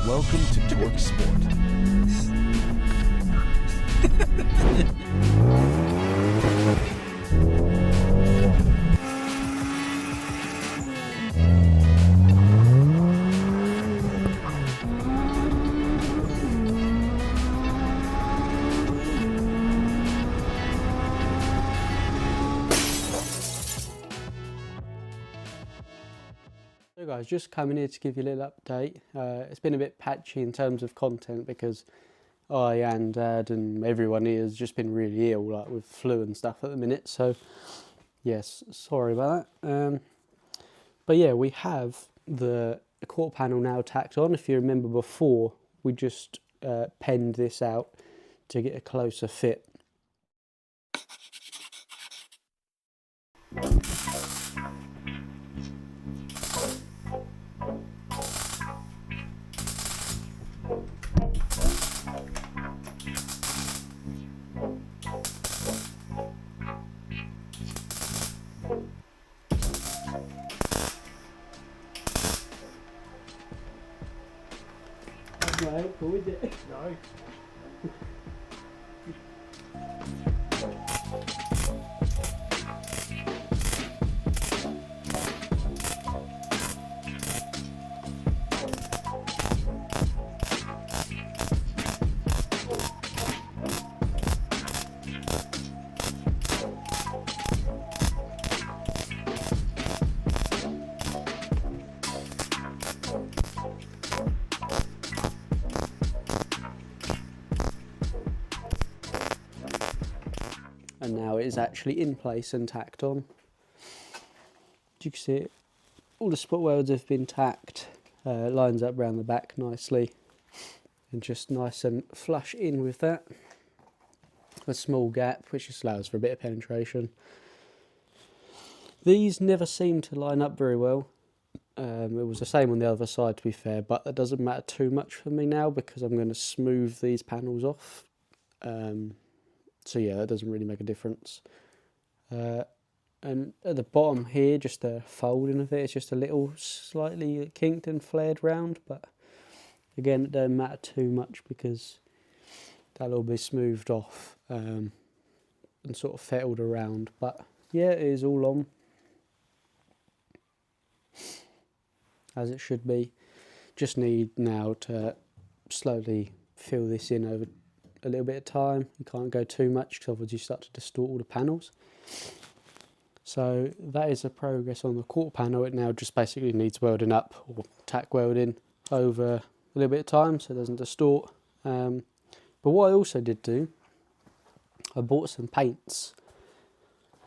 Welcome to Torque Sport. So guys, just coming here to give you a little update. It's been a bit patchy in terms of content because I and Dad and everyone here has just been really ill, like with flu and stuff at the minute. So yes, sorry about that. But yeah, we have the quarter panel now tacked on. If you remember before, we just penned this out to get a closer fit. That's not helpful, is it? No. And now it is actually in place and tacked on. You can see it, all the spot welds have been tacked, lines up around the back nicely, and just nice and flush in with that. A small gap which just allows for a bit of penetration. These never seem to line up very well. It was the same on the other side, to be fair, but that doesn't matter too much for me now because I'm going to smooth these panels off. So yeah, that doesn't really make a difference. And at the bottom here, just the folding of it, it's just a little slightly kinked and flared round, but again, it don't matter too much because that'll all be smoothed off and sort of fettled around. But yeah, it is all on as it should be. Just need now to slowly fill this in over a little bit of time. You can't go too much because otherwise you start to distort all the panels. So that is the progress on the quarter panel. It now just basically needs welding up or tack welding over a little bit of time so it doesn't distort. But what I also did do, I bought some paints.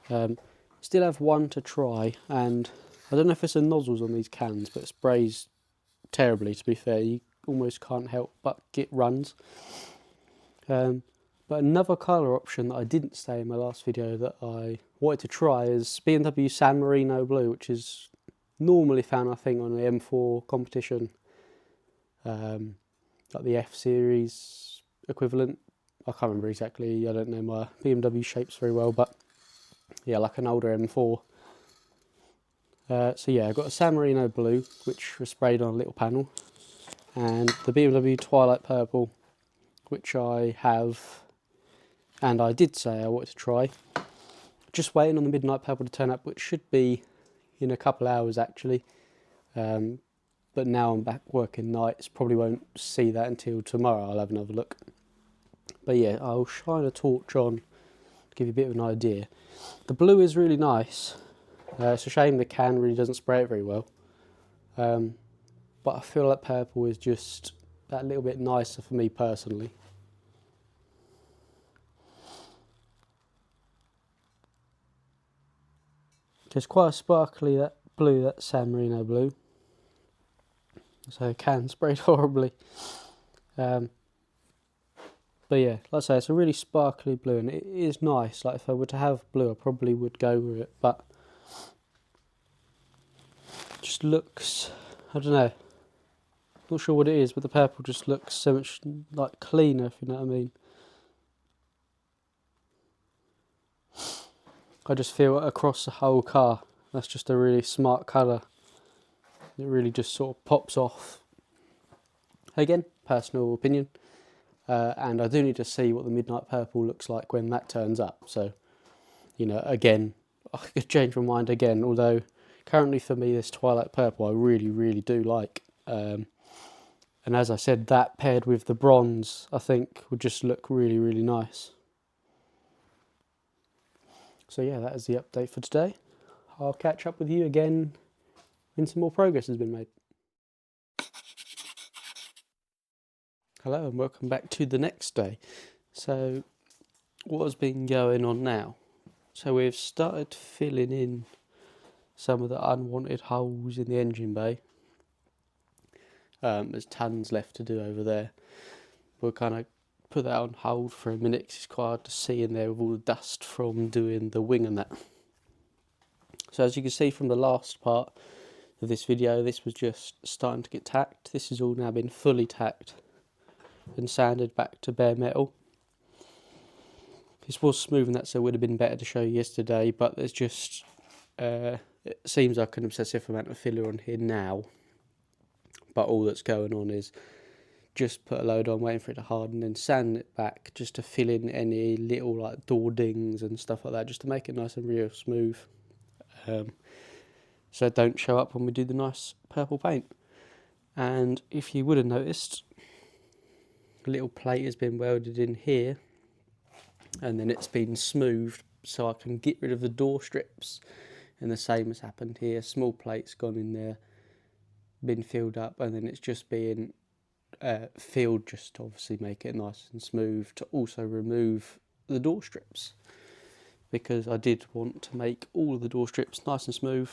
Still have one to try, and I don't know if it's the nozzles on these cans, but it sprays terribly, to be fair. You almost can't help but get runs. But another colour option that I didn't say in my last video that I wanted to try is B&W San Marino Blue, which is normally found, I think, on the M4 competition, like the F series equivalent. I can't remember exactly, I don't know my BMW shapes very well, but yeah, like an older M4. So yeah, I've got a San Marino Blue, which was sprayed on a little panel, and the BMW Twilight Purple, which I have, and I did say I wanted to try. Just waiting on the Midnight Purple to turn up, which should be in a couple of hours actually. But now I'm back working nights, probably won't see that until tomorrow. I'll have another look. But yeah, I'll shine a torch on to give you a bit of an idea. The blue is really nice. It's a shame the can really doesn't spray it very well. But I feel like purple is just that little bit nicer for me personally. It's quite a sparkly that blue, that San Marino blue. So it can spray horribly. But yeah, like I say, it's a really sparkly blue and it is nice. Like if I were to have blue, I probably would go with it, but it just looks, I don't know, not sure what it is, but the purple just looks so much like cleaner, if you know what I mean. I just feel across the whole car, that's just a really smart colour. It really just sort of pops off. Again, personal opinion. And I do need to see what the midnight purple looks like when that turns up. So, you know, again, I could change my mind again. Although currently for me, this twilight purple I really do like. And as I said, that paired with the bronze, I think would just look really nice. So yeah, that is the update for today. I'll catch up with you again when some more progress has been made. Hello and welcome back to the next day. So what has been going on now? So we've started filling in some of the unwanted holes in the engine bay. There's tons left to do over there. We'll kind of put that on hold for a minute because it's quite hard to see in there with all the dust from doing the wing and that. So as you can see from the last part of this video, this was just starting to get tacked. This has all now been fully tacked and sanded back to bare metal. This was smooth and that, so it would have been better to show you yesterday, but there's just it seems like an obsessive amount of filler on here now, but all that's going on is just put a load on, waiting for it to harden, and sand it back just to fill in any little like door dings and stuff like that, just to make it nice and real smooth, so it don't show up when we do the nice purple paint. And if you would have noticed, a little plate has been welded in here, and then it's been smoothed so I can get rid of the door strips, and the same has happened here. Small plate's gone in there, been filled up, and then it's just being filled just to obviously make it nice and smooth, to also remove the door strips, because I did want to make all of the door strips nice and smooth,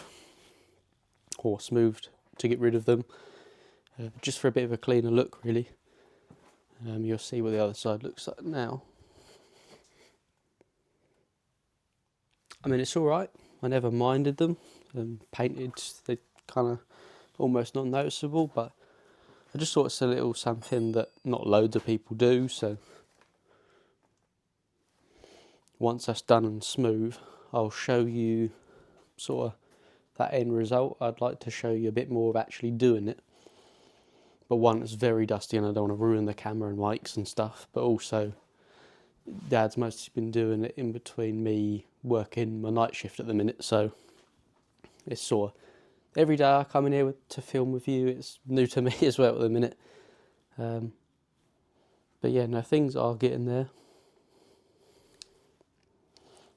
or smoothed to get rid of them, just for a bit of a cleaner look really. You'll see what the other side looks like now. I mean, it's alright, I never minded them, painted, they kind of almost not noticeable, but I just thought it's a little something that not loads of people do. So once that's done and smooth, I'll show you sort of that end result. I'd like to show you a bit more of actually doing it, but one, it's very dusty and I don't want to ruin the camera and mics and stuff, but also Dad's mostly been doing it in between me working my night shift at the minute, so it's sort of every day I come in here to film with you, it's new to me as well at the minute. But yeah, no, things are getting there.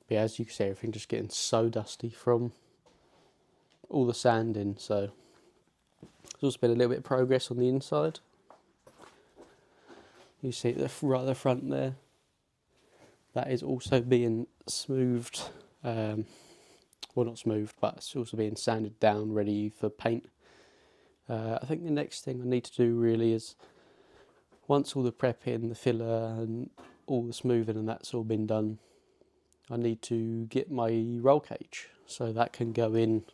But yeah, as you can see, everything just getting so dusty from all the sanding, so there's also been a little bit of progress on the inside. You see right at the front there, that is also being smoothed, well not smoothed, but it's also being sanded down, ready for paint. I think the next thing I need to do really is, once all the prepping, the filler and all the smoothing and that's all been done, I need to get my roll cage so that can go in.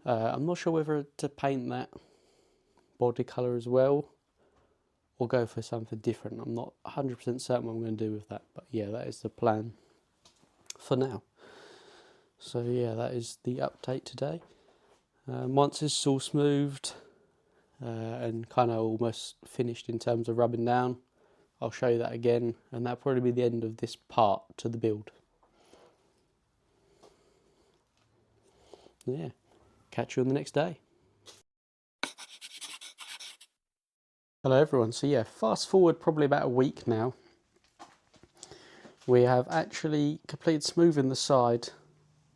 I'm not sure whether to paint that body colour as well or go for something different. I'm not 100% certain what I'm going to do with that, but yeah, that is the plan for now. So yeah, that is the update today. Once it's all smoothed and kind of almost finished in terms of rubbing down, I'll show you that again, and that'll probably be the end of this part to the build. Yeah, catch you on the next day. Hello everyone, so yeah, fast forward probably about a week now. We have actually completed smoothing the side,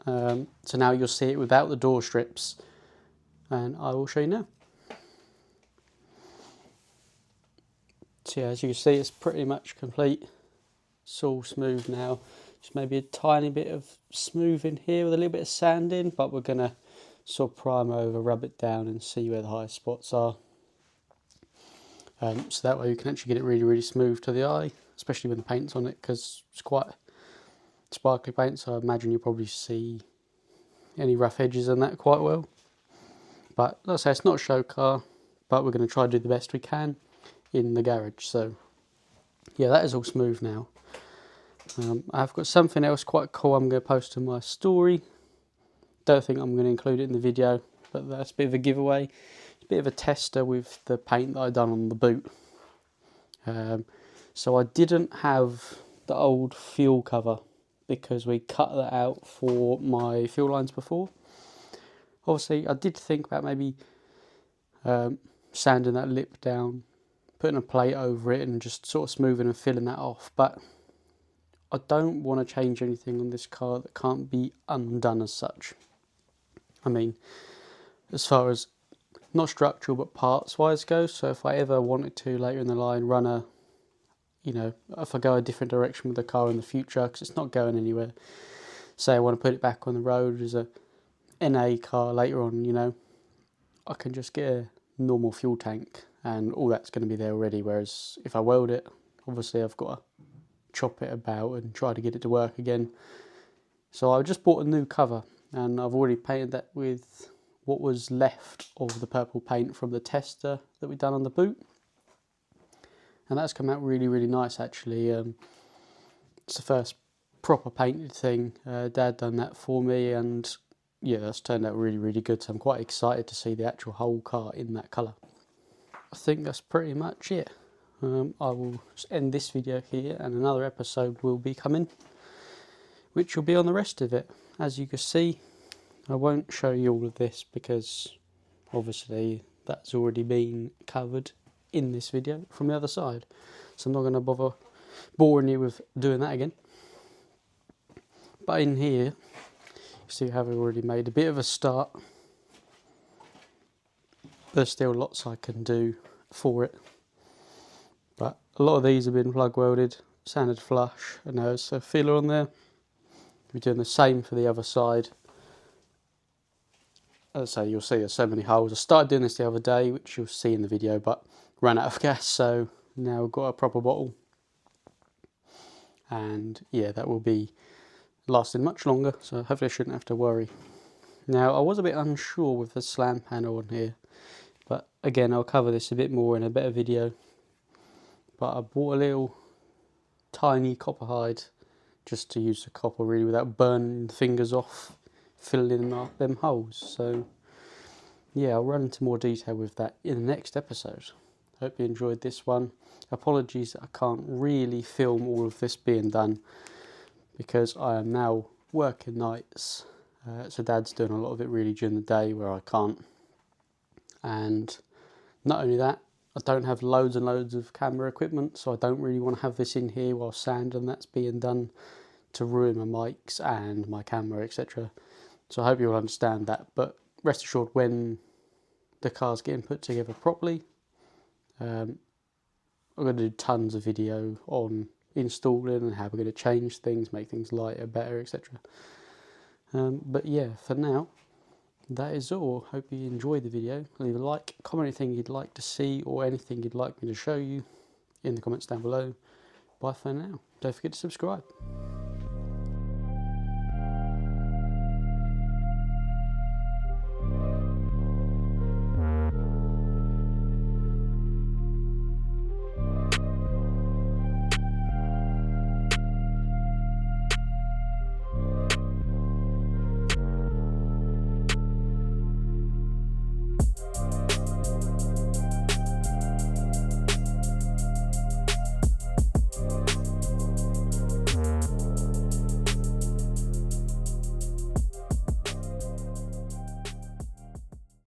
so now you'll see it without the door strips, and I will show you now. So yeah, as you can see, it's pretty much complete. It's all smooth now. Just maybe a tiny bit of smoothing here with a little bit of sanding, but we're going to sort of prime over, rub it down and see where the high spots are. So that way you can actually get it really smooth to the eye, especially when the paint's on it, because it's quite sparkly paint, so I imagine you'll probably see any rough edges in that quite well. But like I say, it's not a show car, but we're going to try to do the best we can in the garage. So yeah, that is all smooth now. I've got something else quite cool I'm going to post to my story. Don't think I'm going to include it in the video, but that's a bit of a giveaway. bit of a tester with the paint that I done on the boot. So I didn't have the old fuel cover because we cut that out for my fuel lines before. Obviously I did think about maybe sanding that lip down, putting a plate over it and just sort of smoothing and filling that off, but I don't want to change anything on this car that can't be undone as such. I mean, as far as not structural but parts wise goes, so if I ever wanted to later in the line run a, you know, if I go a different direction with the car in the future, because it's not going anywhere, say I want to put it back on the road as a NA car later on, you know, I can just get a normal fuel tank and all that's going to be there already, whereas if I weld it, obviously I've got to chop it about and try to get it to work again. So I just bought a new cover and I've already painted that with what was left of the purple paint from the tester that we done on the boot, and that's come out really, really nice actually. It's the first proper painted thing. Dad done that for me, and yeah, that's turned out really, really good, so I'm quite excited to see the actual whole car in that colour. I think that's pretty much it. I will just end this video here and another episode will be coming, which will be on the rest of it. As you can see, I won't show you all of this because obviously that's already been covered in this video from the other side, so I'm not going to bother boring you with doing that again. But in here, you see how I've already made a bit of a start. There's still lots I can do for it, but a lot of these have been plug welded, sanded flush, and there's a filler on there. We're doing the same for the other side. As I say, you'll see there's so many holes. I started doing this the other day, which you'll see in the video, but ran out of gas, so now I've got a proper bottle. And yeah, that will be lasting much longer, so hopefully I shouldn't have to worry. Now, I was a bit unsure with the slam panel on here, but again, I'll cover this a bit more in a better video. But I bought a little tiny copper hide just to use the copper really without burning the fingers off filling up them holes. So yeah, I'll run into more detail with that in the next episode. Hope you enjoyed this one. Apologies that I can't really film all of this being done because I am now working nights. So Dad's doing a lot of it really during the day where I can't. And not only that, I don't have loads and loads of camera equipment, so I don't really want to have this in here while sand and that's being done to ruin my mics and my camera, etc. So I hope you'll understand that, but rest assured when the car's getting put together properly, I'm going to do tons of video on installing and how we're going to change things, make things lighter, better, etc. But yeah, for now, that is all. Hope you enjoyed the video. Leave a like, comment anything you'd like to see or anything you'd like me to show you in the comments down below. Bye for now. Don't forget to subscribe.